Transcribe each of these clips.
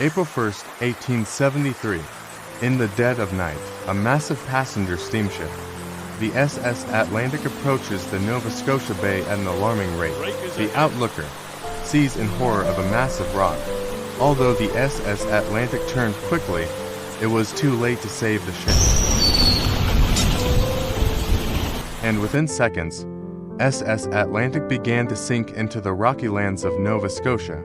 April 1st, 1873. In the dead of night, a massive passenger steamship, the SS Atlantic, approaches the Nova Scotia Bay at an alarming rate. The outlooker sees in horror of a massive rock. Although the SS Atlantic turned quickly, it was too late to save the ship. And within seconds, SS Atlantic began to sink into the rocky lands of Nova Scotia.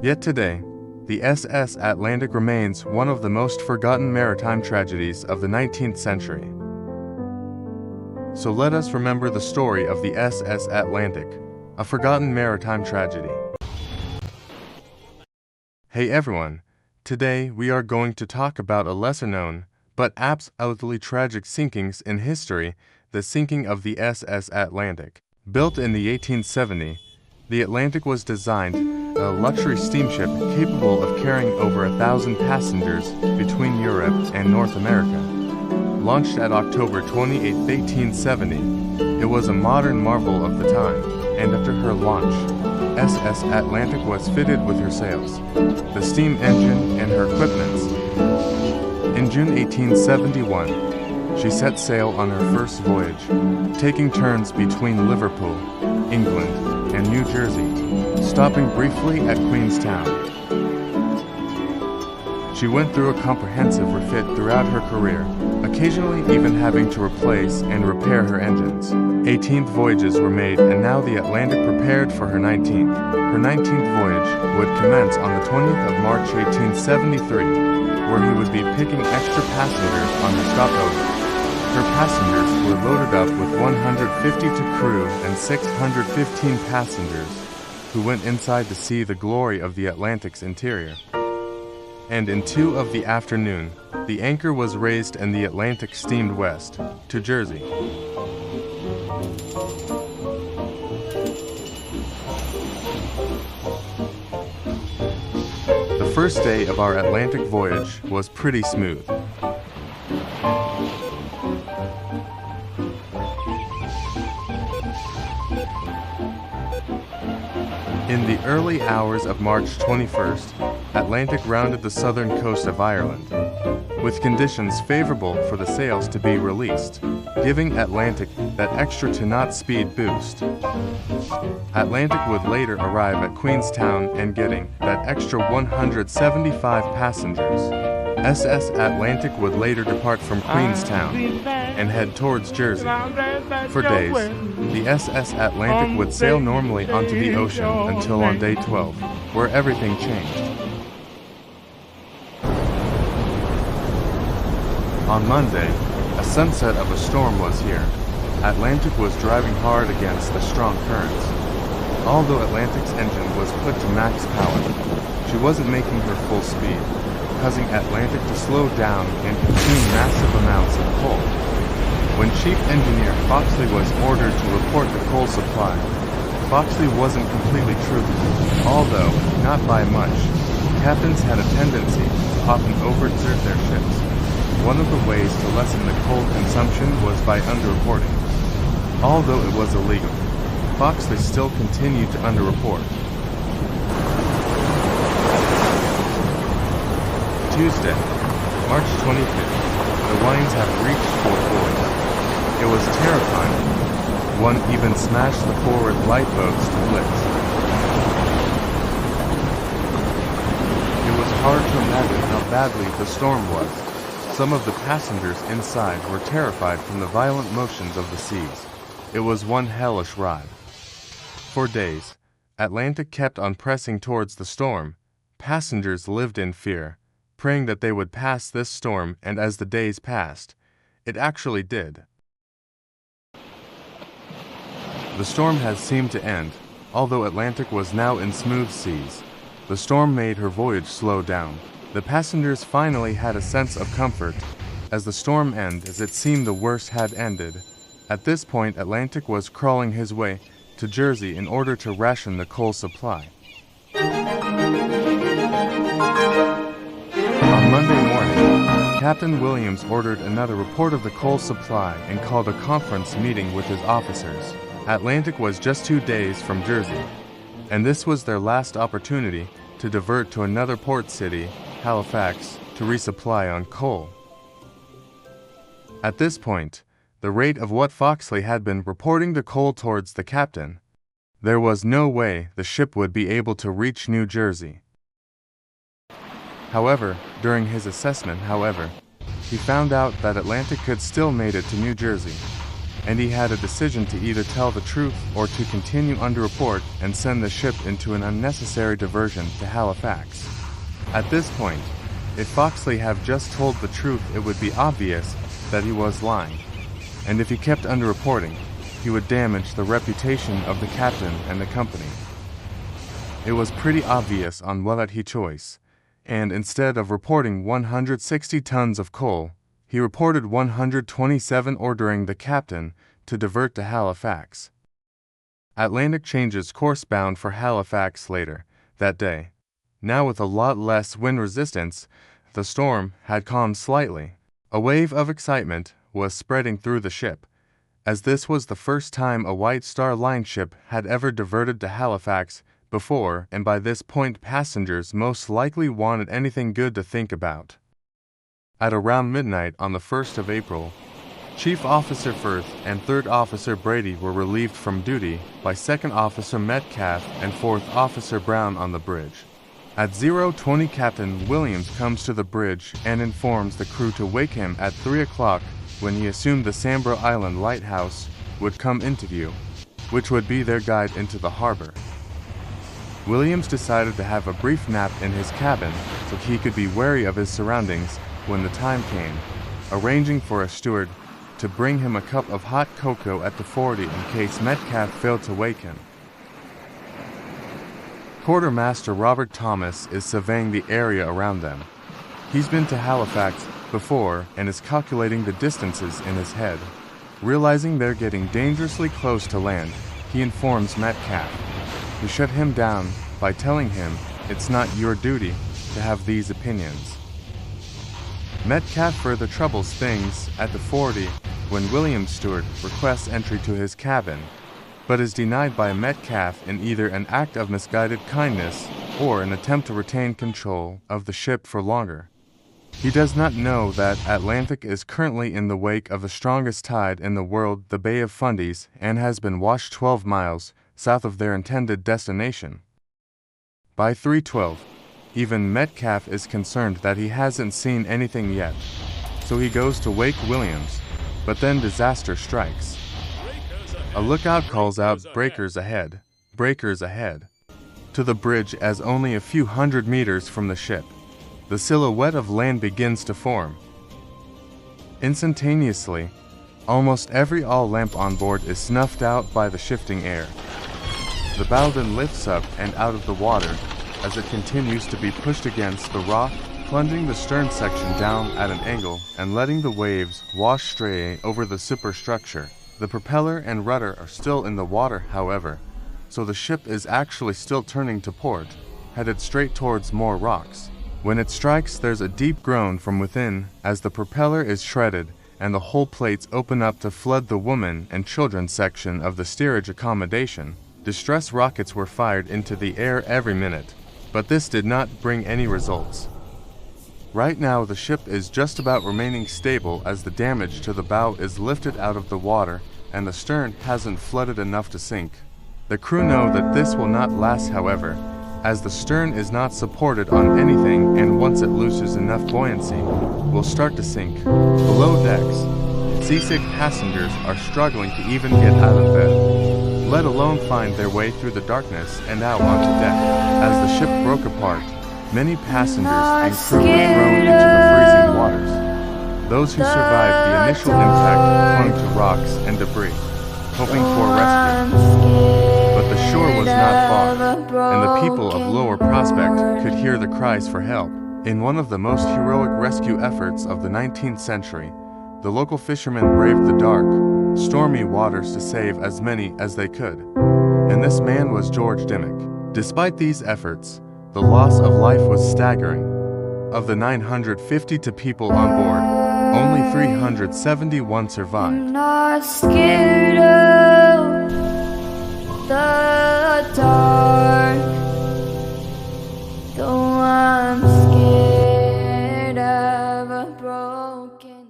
Yet today, the SS Atlantic remains one of the most forgotten maritime tragedies of the 19th century. So let us remember the story of the SS Atlantic, a forgotten maritime tragedy. Hey everyone, today we are going to talk about a lesser-known, but absolutely tragic sinkings in history, the sinking of the SS Atlantic. Built in the 1870s, the Atlantic was designed a luxury steamship capable of carrying over 1,000 passengers between Europe and North America. Launched at October 28, 1870, it was a modern marvel of the time, and after her launch, SS Atlantic was fitted with her sails, the steam engine, and her equipments. In June 1871, she set sail on her first voyage, taking turns between Liverpool, England, and New Jersey, stopping briefly at Queenstown. She went through a comprehensive refit throughout her career, occasionally even having to replace and repair her engines. 18 voyages were made, and now the Atlantic prepared for her 19th. Her 19th voyage would commence on the 20th of March 1873, where he would be picking extra passengers on her stopover. Her passengers were loaded up with 152 crew and 615 passengers, who went inside to see the glory of the Atlantic's interior. And in 2 of the afternoon, the anchor was raised and the Atlantic steamed west, to Jersey. The first day of our Atlantic voyage was pretty smooth. In the early hours of March 21st, Atlantic rounded the southern coast of Ireland, with conditions favorable for the sails to be released, giving Atlantic that extra to-knot speed boost. Atlantic would later arrive at Queenstown and getting that extra 175 passengers. SS Atlantic would later depart from Queenstown and head towards Jersey. For days, the SS Atlantic would sail normally onto the ocean until on day 12, where everything changed. On Monday, a sunset of a storm was here. Atlantic was driving hard against the strong currents. Although Atlantic's engine was put to max power, she wasn't making her full speed, causing Atlantic to slow down and consume massive amounts of coal. When Chief Engineer Foxley was ordered to report the coal supply, Foxley wasn't completely truthful, although not by much. Captains had a tendency to often overexert their ships. One of the ways to lessen the coal consumption was by underreporting. Although it was illegal, Foxley still continued to underreport. Tuesday, March 25th, the winds have reached full force. It was terrifying. One even smashed the forward lifeboats to blips. It was hard to imagine how badly the storm was. Some of the passengers inside were terrified from the violent motions of the seas. It was one hellish ride. For days, Atlantic kept on pressing towards the storm. Passengers lived in fear, praying that they would pass this storm, and as the days passed, it actually did. The storm had seemed to end, although Atlantic was now in smooth seas. The storm made her voyage slow down. The passengers finally had a sense of comfort. As the storm ended, as it seemed the worst had ended. At this point, Atlantic was crawling his way to Jersey in order to ration the coal supply. On Monday morning, Captain Williams ordered another report of the coal supply and called a conference meeting with his officers. Atlantic was just 2 days from Jersey. and this was their last opportunity to divert to another port city, Halifax, to resupply on coal. At this point, the rate of what Foxley had been reporting the coal towards the captain, there was no way the ship would be able to reach New Jersey. However, during his assessment, he found out that Atlantic could still made it to New Jersey, and he had a decision to either tell the truth or to continue under report and send the ship into an unnecessary diversion to Halifax. At this point, if Foxley had just told the truth, it would be obvious that he was lying, and if he kept underreporting, he would damage the reputation of the captain and the company. It was pretty obvious on what he chose, and instead of reporting 160 tons of coal, he reported 127, ordering the captain to divert to Halifax. Atlantic changes course bound for Halifax later that day. Now with a lot less wind resistance, the storm had calmed slightly. A wave of excitement was spreading through the ship, as this was the first time a White Star Line ship had ever diverted to Halifax before, and by this point passengers most likely wanted anything good to think about. At around midnight on the 1st of April, Chief Officer Firth and 3rd Officer Brady were relieved from duty by 2nd Officer Metcalf and 4th Officer Brown on the bridge. At 0:20, Captain Williams comes to the bridge and informs the crew to wake him at 3 o'clock when he assumed the Sambro Island lighthouse would come into view, which would be their guide into the harbor. Williams decided to have a brief nap in his cabin so he could be wary of his surroundings when the time came, arranging for a steward to bring him a cup of hot cocoa at the 40 in case Metcalf failed to wake him. Quartermaster Robert Thomas is surveying the area around them. He's been to Halifax before and is calculating the distances in his head. Realizing they're getting dangerously close to land, he informs Metcalf, who shut him down by telling him it's not your duty to have these opinions. Metcalf further troubles things at the 40 when William's steward requests entry to his cabin, but is denied by Metcalf in either an act of misguided kindness or an attempt to retain control of the ship for longer. He does not know that Atlantic is currently in the wake of the strongest tide in the world, the Bay of Fundy's, and has been washed 12 miles south of their intended destination. By 3:12, even Metcalf is concerned that he hasn't seen anything yet, so he goes to wake Williams, but then disaster strikes. A lookout calls out breakers ahead, to the bridge as only a few hundred meters from the ship. The silhouette of land begins to form. Instantaneously, almost every oil lamp on board is snuffed out by the shifting air. The bow then lifts up and out of the water as it continues to be pushed against the rock, plunging the stern section down at an angle and letting the waves wash stray over the superstructure. The propeller and rudder are still in the water, however, so the ship is actually still turning to port, headed straight towards more rocks. When it strikes, there's a deep groan from within as the propeller is shredded and the hull plates open up to flood the women and children section of the steerage accommodation. Distress rockets were fired into the air every minute, but this did not bring any results. Right now, the ship is just about remaining stable as the damage to the bow is lifted out of the water and the stern hasn't flooded enough to sink. The crew know that this will not last, however, as the stern is not supported on anything, and once it loses enough buoyancy, will start to sink. Below decks, seasick passengers are struggling to even get out of bed, let alone find their way through the darkness and out onto deck. As the ship broke apart, many passengers and crew were thrown into the freezing waters. Those who survived the initial impact clung to rocks and debris, hoping for rescue. But the shore was not far, and the people of Lower Prospect could hear the cries for help. In one of the most heroic rescue efforts of the 19th century, the local fishermen braved the dark, stormy waters to save as many as they could. And this man was George Dimmock. Despite these efforts, the loss of life was staggering. Of the 952 people on board, only 371 survived. I'm not scared of the dark. never broken.